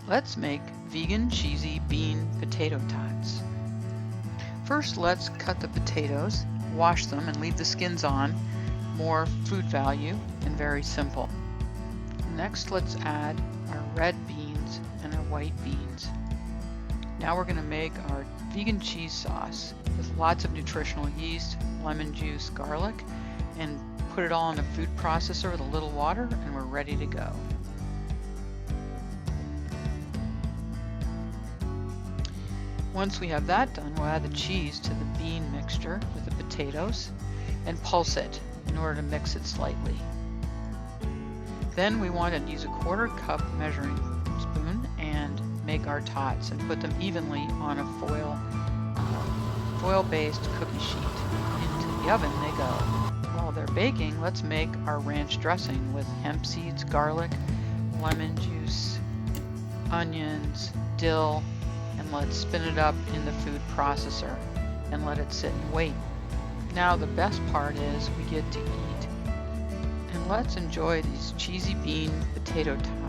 Let's make vegan cheesy bean potato tots. First, let's cut the potatoes, wash them and leave the skins on. More food value and very simple. Next, let's add our red beans and our white beans. Now we're going to make our vegan cheese sauce with lots of nutritional yeast, lemon juice, garlic, and put it all in a food processor with a little water, and we're ready to go. Once we have that done, we'll add the cheese to the bean mixture with the potatoes and pulse it in order to mix it slightly. Then we want to use a 1/4 cup measuring spoon and make our tots and put them evenly on a foil-based cookie sheet. Into the oven they go. While they're baking, let's make our ranch dressing with hemp seeds, garlic, lemon juice, onions, dill, and let's spin it up in the food processor and let it sit and wait. Now the best part is we get to eat. And let's enjoy these cheesy bean potato tots.